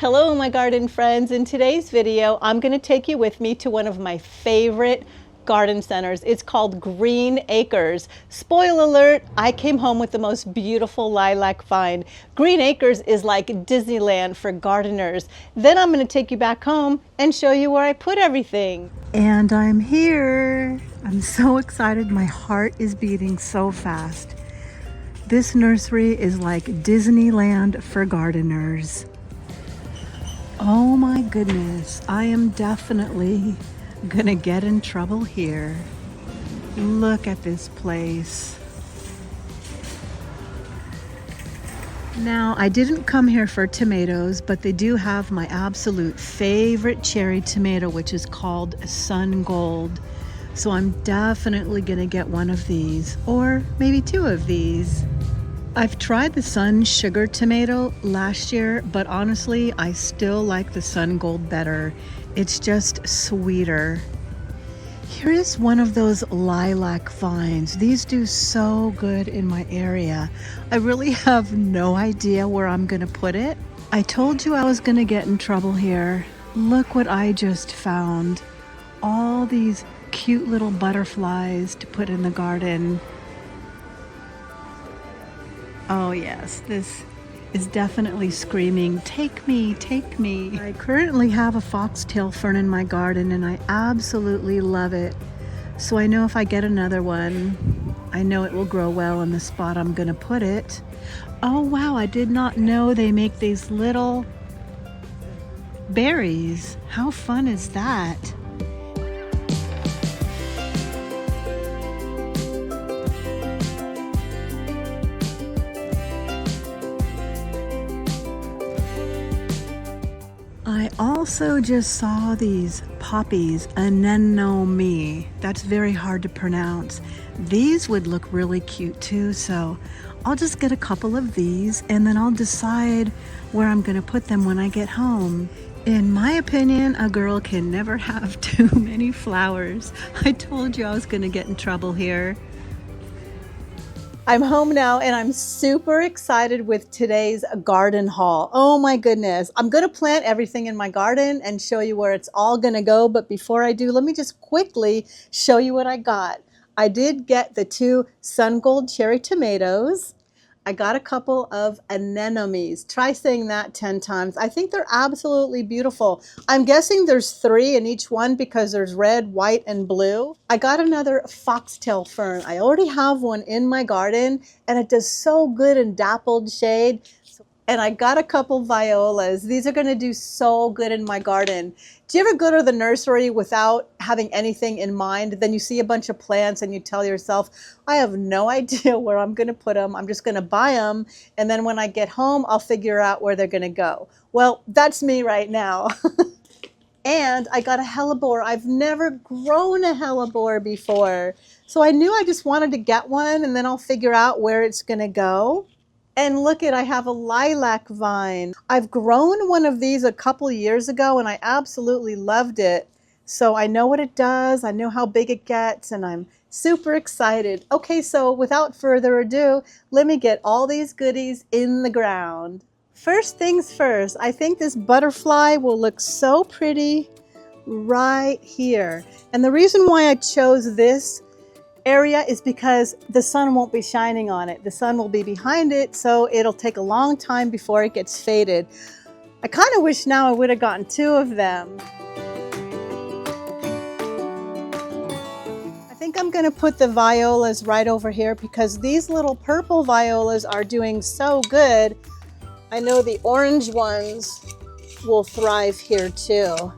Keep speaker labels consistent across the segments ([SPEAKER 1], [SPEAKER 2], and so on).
[SPEAKER 1] Hello my garden friends. In today's video, I'm going to take you with me to one of my favorite garden centers. It's called Green Acres. Spoiler alert, I came home with the most beautiful lilac vine. Green Acres is like Disneyland for gardeners. Then I'm going to take you back home and show you where I put everything. And I'm here. I'm so excited. My heart is beating so fast. This nursery is like Disneyland for gardeners. Oh my goodness, I am definitely gonna get in trouble here. Look at this place. Now, I didn't come here for tomatoes, but they do have my absolute favorite cherry tomato, which is called sungold. So I'm definitely gonna get one of these, or maybe two of these. I've tried the Sun Sugar tomato last year, but honestly, I still like the sungold better. It's just sweeter. Here is one of those lilac vines. These do so good in my area. I really have no idea where I'm gonna put it. I told you I was gonna get in trouble here. Look what I just found. All these cute little butterflies to put in the garden. Oh yes, this is definitely screaming, take me, take me. I currently have a foxtail fern in my garden and I absolutely love it. So I know if I get another one, I know it will grow well in the spot I'm gonna put it. Oh wow, I did not know they make these little berries. How fun is that? I also just saw these poppies, anemone. That's very hard to pronounce. These would look really cute too, so I'll just get a couple of these and then I'll decide where I'm gonna put them when I get home. In my opinion, a girl can never have too many flowers. I told you I was gonna get in trouble here. I'm home now and I'm super excited with today's garden haul. Oh my goodness. I'm going to plant everything in my garden and show you where it's all going to go. But before I do, let me just quickly show you what I got. I did get the 2 sungold cherry tomatoes. I got a couple of anemones. Try saying that 10 times. I think they're absolutely beautiful. I'm guessing there's 3 in each one because there's red, white, and blue. I got another foxtail fern. I already have one in my garden and it does so good in dappled shade. And I got a couple violas. These are gonna do so good in my garden. Do you ever go to the nursery without having anything in mind? Then you see a bunch of plants and you tell yourself, I have no idea where I'm gonna put them. I'm just gonna buy them. And then when I get home, I'll figure out where they're gonna go. Well, that's me right now. And I got a hellebore. I've never grown a hellebore before. So I knew I just wanted to get one and then I'll figure out where it's gonna go. And look I have a lilac vine. I've grown one of these a couple years ago and I absolutely loved it. So I know what it does, I know how big it gets, and I'm super excited. Okay, so without further ado, let me get all these goodies in the ground. First things first, I think this butterfly will look so pretty right here. And the reason why I chose this area is because the sun won't be shining on it. The sun will be behind it, so it'll take a long time before it gets faded. I kind of wish now I would have gotten 2 of them. I think I'm going to put the violas right over here because these little purple violas are doing so good. I know the orange ones will thrive here too.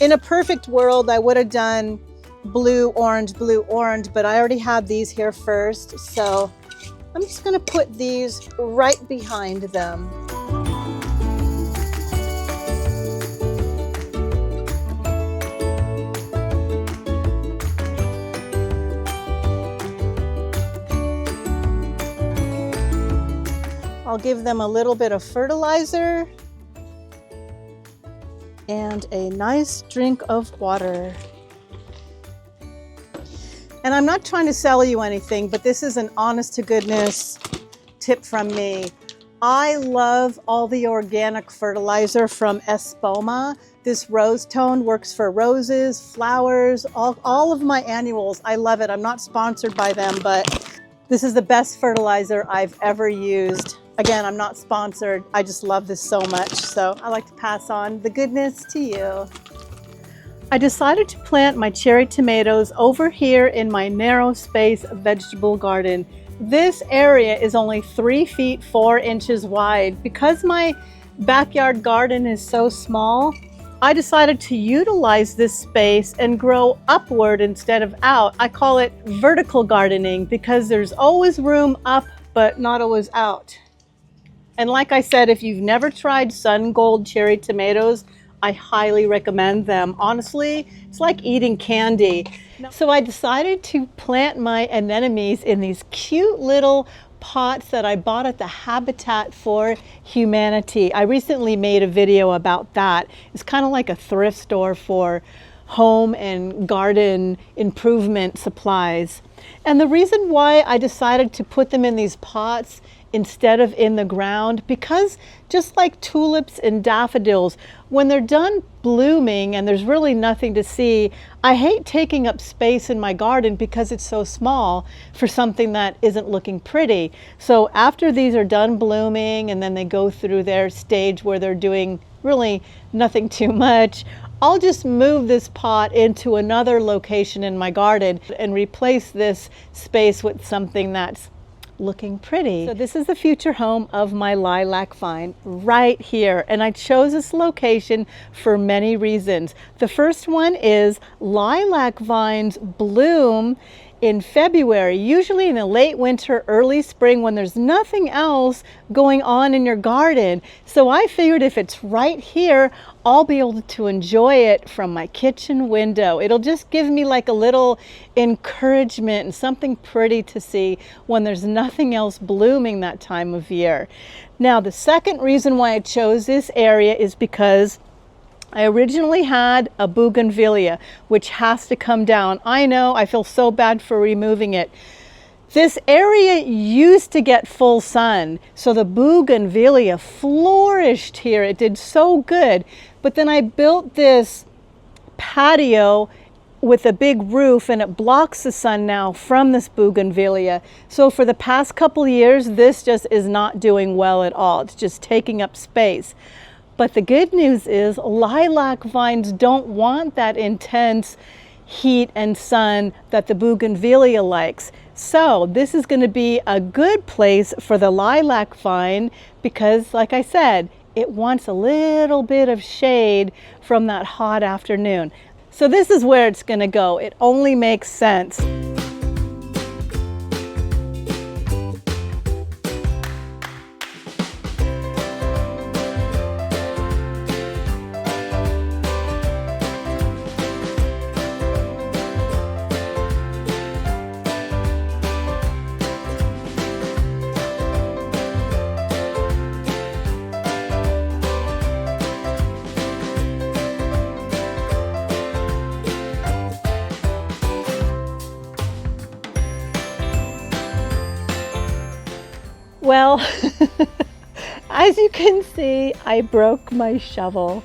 [SPEAKER 1] In a perfect world, I would have done blue, orange, but I already have these here first, so I'm just going to put these right behind them. I'll give them a little bit of fertilizer and a nice drink of water. And I'm not trying to sell you anything, but this is an honest to goodness tip from me. I love all the organic fertilizer from Espoma. This rose tone works for roses, flowers, all of my annuals. I love it. I'm not sponsored by them, but this is the best fertilizer I've ever used. Again, I'm not sponsored. I just love this so much. So I like to pass on the goodness to you. I decided to plant my cherry tomatoes over here in my narrow space vegetable garden. This area is only 3 feet 4 inches wide. Because my backyard garden is so small, I decided to utilize this space and grow upward instead of out. I call it vertical gardening because there's always room up, but not always out. And like I said, if you've never tried sungold cherry tomatoes, I highly recommend them. Honestly, it's like eating candy. So I decided to plant my anemones in these cute little pots that I bought at the Habitat for Humanity. I recently made a video about that. It's kind of like a thrift store for home and garden improvement supplies. And the reason why I decided to put them in these pots instead of in the ground, because just like tulips and daffodils, when they're done blooming and there's really nothing to see, I hate taking up space in my garden because it's so small for something that isn't looking pretty. So after these are done blooming and then they go through their stage where they're doing really nothing too much, I'll just move this pot into another location in my garden and replace this space with something that's looking pretty. So this is the future home of my lilac vine right here, and I chose this location for many reasons. The first one is lilac vines bloom in February, usually in the late winter, early spring, when there's nothing else going on in your garden. So I figured if it's right here, I'll be able to enjoy it from my kitchen window. It'll just give me like a little encouragement and something pretty to see when there's nothing else blooming that time of year. Now, the second reason why I chose this area is because I originally had a bougainvillea, which has to come down. I know, I feel so bad for removing it. This area used to get full sun, so the bougainvillea flourished here. It did so good. But then I built this patio with a big roof, and it blocks the sun now from this bougainvillea. So for the past couple years, this just is not doing well at all. It's just taking up space. But the good news is lilac vines don't want that intense heat and sun that the bougainvillea likes. So this is going to be a good place for the lilac vine because, like I said, it wants a little bit of shade from that hot afternoon. So this is where it's going to go. It only makes sense. Well, as you can see, I broke my shovel.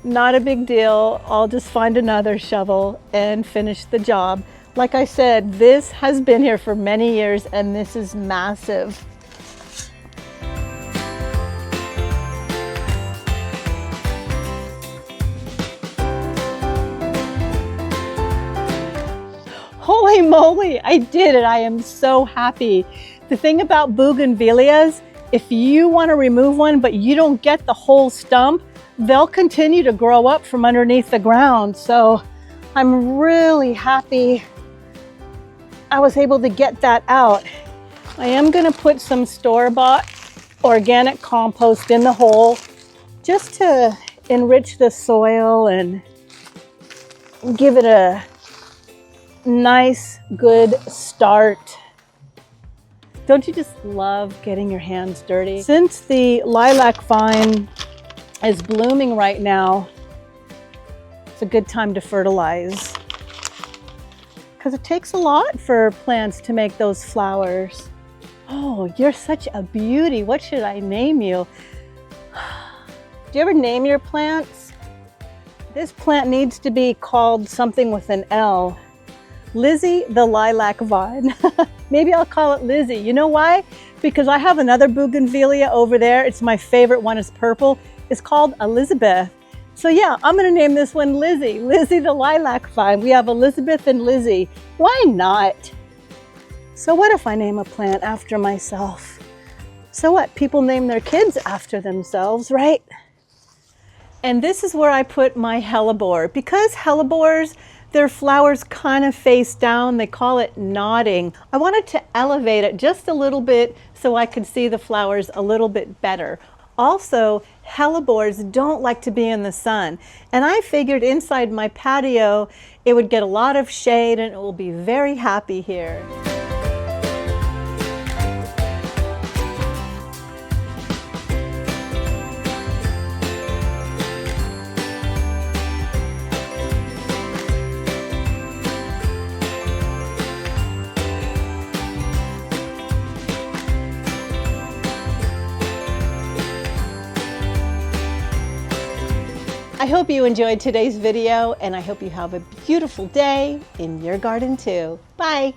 [SPEAKER 1] Not a big deal. I'll just find another shovel and finish the job. Like I said, this has been here for many years and this is massive. Holy moly, I did it. I am so happy. The thing about bougainvilleas, if you want to remove one but you don't get the whole stump, they'll continue to grow up from underneath the ground. So I'm really happy I was able to get that out. I am going to put some store-bought organic compost in the hole just to enrich the soil and give it a nice, good start. Don't you just love getting your hands dirty? Since the lilac vine is blooming right now, it's a good time to fertilize because it takes a lot for plants to make those flowers. Oh, you're such a beauty. What should I name you? Do you ever name your plants? This plant needs to be called something with an L. Lizzie the lilac vine. Maybe I'll call it Lizzie. You know why? Because I have another bougainvillea over there. It's my favorite one. It's purple. It's called Elizabeth. So yeah, I'm gonna name this one Lizzie. Lizzie the lilac vine. We have Elizabeth and Lizzie. Why not? So what if I name a plant after myself? So what? People name their kids after themselves, right? And this is where I put my hellebore. Because hellebores, their flowers kind of face down. They call it nodding. I wanted to elevate it just a little bit so I could see the flowers a little bit better. Also, hellebores don't like to be in the sun. And I figured inside my patio, it would get a lot of shade and it will be very happy here. I hope you enjoyed today's video, and I hope you have a beautiful day in your garden too. Bye.